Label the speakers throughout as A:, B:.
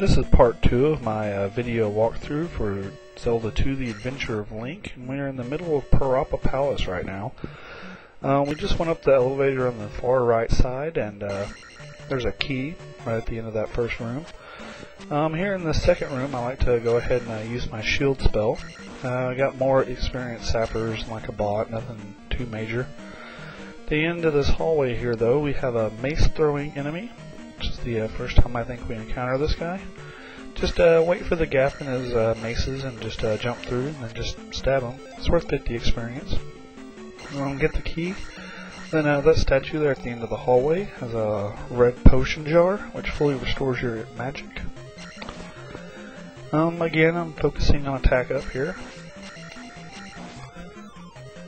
A: This is part 2 of my video walkthrough for Zelda 2: The Adventure of Link, and we're in the middle of Parappa Palace right now. We just went up the elevator on the far right side, and there's a key right at the end of that first room. Here in the second room, I like to go ahead and use my shield spell. I got more experienced sappers like a bot, nothing too major. At the end of this hallway here, though, we have a mace-throwing enemy, which is the first time I think we encounter this guy. Just wait for the gap in his maces and just jump through and then just stab him. It's worth 50 experience. Get the key. Then that statue there at the end of the hallway has a red potion jar, which fully restores your magic. Again, I'm focusing on attack up here.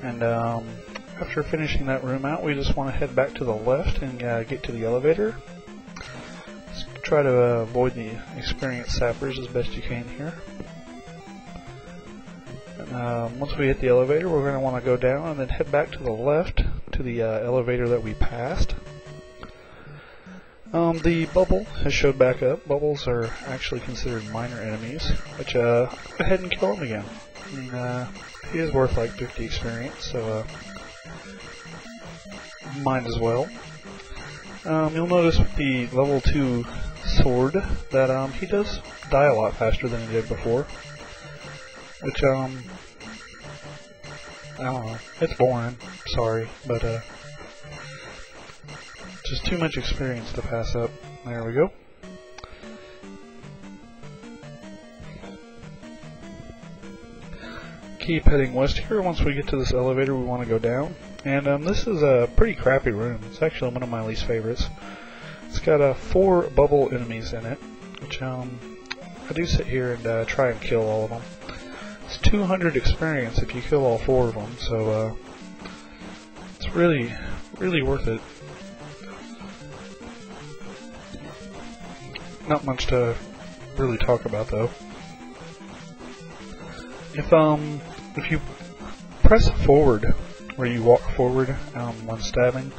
A: And after finishing that room out, we just want to head back to the left and get to the elevator. Try to avoid the experienced sappers as best you can here. And, once we hit the elevator, we're going to want to go down and then head back to the left to the elevator that we passed. The bubble has showed back up. Bubbles are actually considered minor enemies, which go ahead and kill him again. And, he is worth like 50 experience, so might as well. You'll notice with the level 2 sword that he does die a lot faster than he did before, which I don't know, it's boring, sorry, but just too much experience to pass up. There we go. Keep heading west here. Once we get to this elevator, we want to go down, and this is a pretty crappy room. It's actually one of my least favorites. It's got 4 bubble enemies in it, which I do sit here and try and kill all of them. It's 200 experience if you kill all 4 of them, so it's really, really worth it. Not much to really talk about though. If you press forward, where you walk forward when stabbing,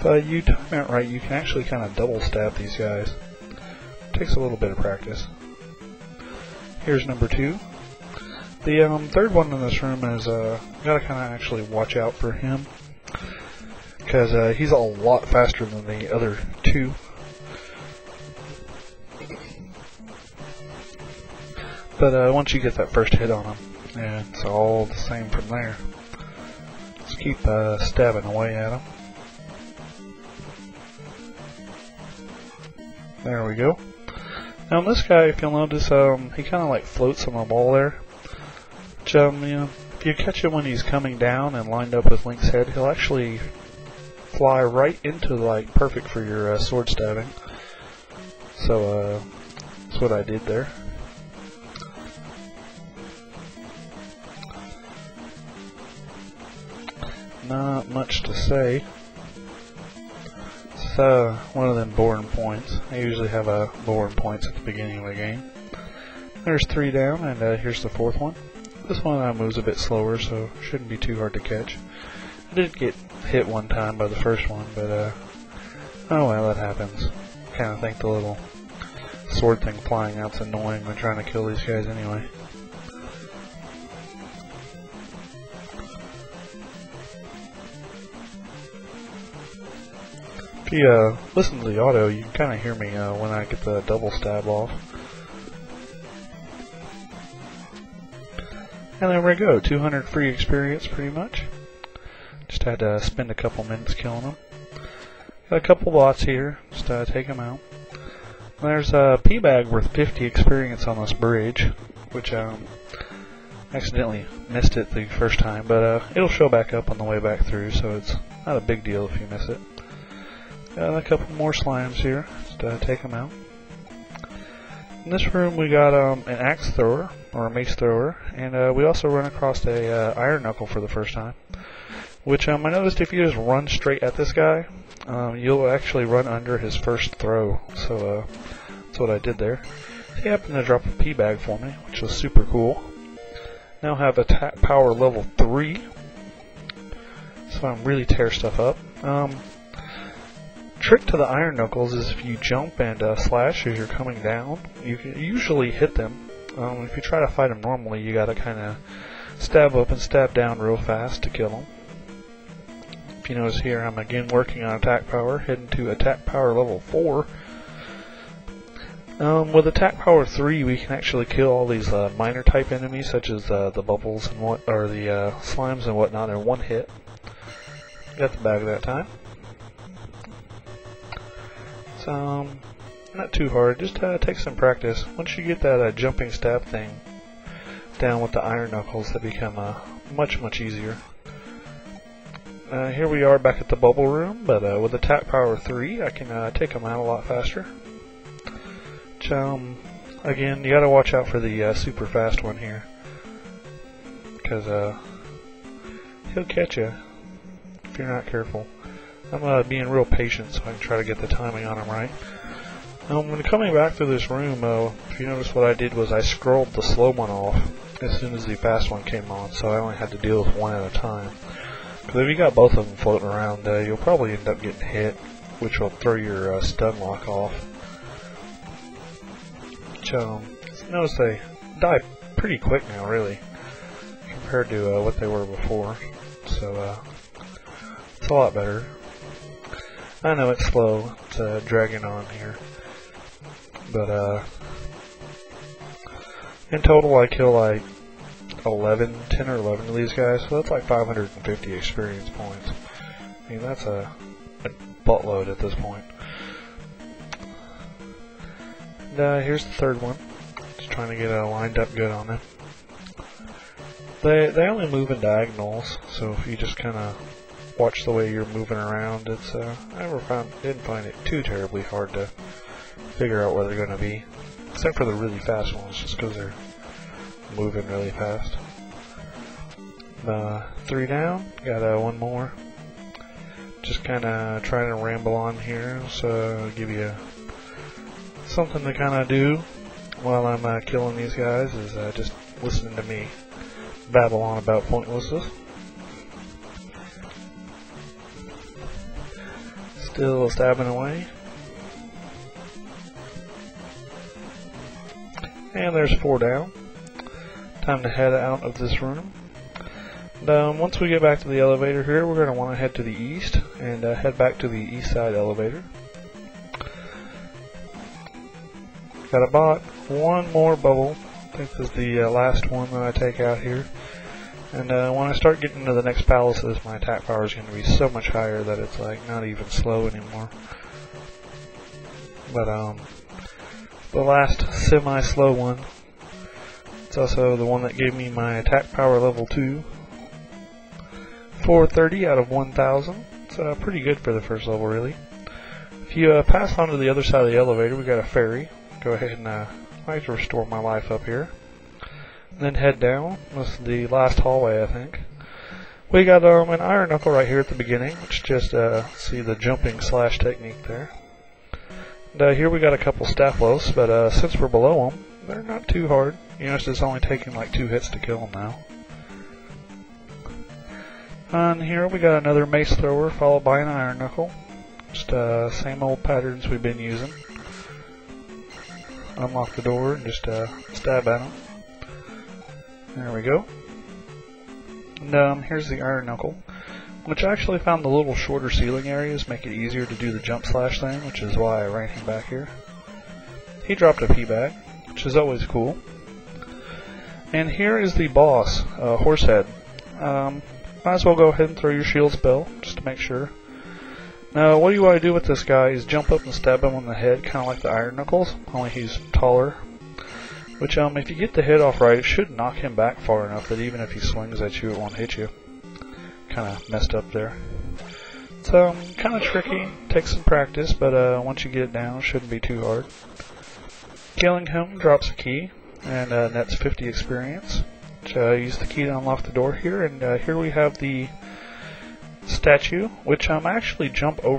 A: if you time it right, you can actually kind of double stab these guys. It takes a little bit of practice. Here's number 2. The third one in this room is gotta kind of actually watch out for him, because he's a lot faster than the other 2. But once you get that first hit on him, yeah, it's all the same from there. Just keep stabbing away at him. There we go. Now this guy, if you'll notice, he kind of like floats on the wall there. Which, you know, if you catch him when he's coming down and lined up with Link's head, he'll actually fly right into, like, perfect for your sword stabbing. So, that's what I did there. Not much to say. It's one of them boring points. I usually have boring points at the beginning of the game. There's 3 down, and here's the 4th one. This one moves a bit slower, so shouldn't be too hard to catch. I did get hit one time by the first one, but oh well, that happens. I kind of think the little sword thing flying out's annoying when trying to kill these guys anyway. If you listen to the audio, you can kind of hear me when I get the double stab off. And there we go, 200 free experience pretty much. Just had to spend a couple minutes killing them. Got a couple bots here, just take them out. There's a P-bag worth 50 experience on this bridge, which accidentally missed it the first time, but it'll show back up on the way back through, so it's not a big deal if you miss it. Got a couple more slimes here, just take them out. In this room we got an axe thrower, or a mace thrower, and we also run across a iron knuckle for the first time. Which I noticed if you just run straight at this guy, you'll actually run under his first throw, so that's what I did there. He happened to drop a P-bag for me, which was super cool. Now have attack power level 3, so I can really tear stuff up. trick to the iron knuckles is if you jump and slash as you're coming down, you can usually hit them. If you try to fight them normally, you gotta kind of stab up and stab down real fast to kill them. If you notice here, I'm again working on attack power, heading to attack power level 4. With attack power 3, we can actually kill all these minor type enemies, such as the bubbles and the slimes and whatnot, in one hit. Got the bag that time. So, not too hard. Just take some practice. Once you get that jumping stab thing down with the iron knuckles, they become much easier. Here we are back at the bubble room, but with attack power 3, I can take them out a lot faster. Again, you gotta watch out for the super fast one here, because he'll catch you if you're not careful. I'm being real patient so I can try to get the timing on him right. When coming back through this room, if you notice what I did was I scrolled the slow one off as soon as the fast one came on, so I only had to deal with one at a time. Because if you got both of them floating around, you'll probably end up getting hit, which will throw your stun lock off. Notice they die pretty quick now, really, compared to what they were before. So it's a lot better. I know it's slow, it's dragging on here, but in total I kill like 10 or 11 of these guys, so that's like 550 experience points. I mean, that's a buttload at this point. And here's the third one. Just trying to get lined up good on them. They only move in diagonals, so if you just kind of watch the way you're moving around, it's I didn't find it too terribly hard to figure out where they're going to be, except for the really fast ones, just because they're moving really fast. 3 down, got one more. Just kind of trying to ramble on here, so I'll give you something to kind of do while I'm killing these guys is just listening to me babble on about pointlessness. Still stabbing away. And there's 4 down. Time to head out of this room. And, once we get back to the elevator here, we're going to want to head to the east and head back to the east side elevator. Got a bot, one more bubble. I think this is the last one that I take out here. And when I start getting into the next palaces, my attack power is going to be so much higher that it's like not even slow anymore. But the last semi-slow one, it's also the one that gave me my attack power level 2. 430 out of 1000. It's pretty good for the first level, really. If you pass on to the other side of the elevator, we got a ferry. Go ahead and I like to restore my life up here. And then head down. This is the last hallway, I think. We got an iron knuckle right here at the beginning, which just see the jumping slash technique there. And here we got a couple Staphlos, but since we're below them, they're not too hard. You notice it's only taking like 2 hits to kill them now. And here we got another mace thrower followed by an iron knuckle. Just same old patterns we've been using. Unlock the door and just stab at them. There we go. And here's the iron knuckle, which I actually found the little shorter ceiling areas make it easier to do the jump slash thing, which is why I ran him back here. He dropped a P-bag, which is always cool. And here is the boss, Horsehead. Might as well go ahead and throw your shield spell, just to make sure. Now, what you want to do with this guy is jump up and stab him on the head, kind of like the iron knuckles, only he's taller. Which, if you get the hit off right, it should knock him back far enough that even if he swings at you, it won't hit you. Kind of messed up there. So, kind of tricky, takes some practice, but once you get it down, it shouldn't be too hard. Killing him drops a key, and nets 50 experience. Which, use the key to unlock the door here, and here we have the statue, which I actually jump over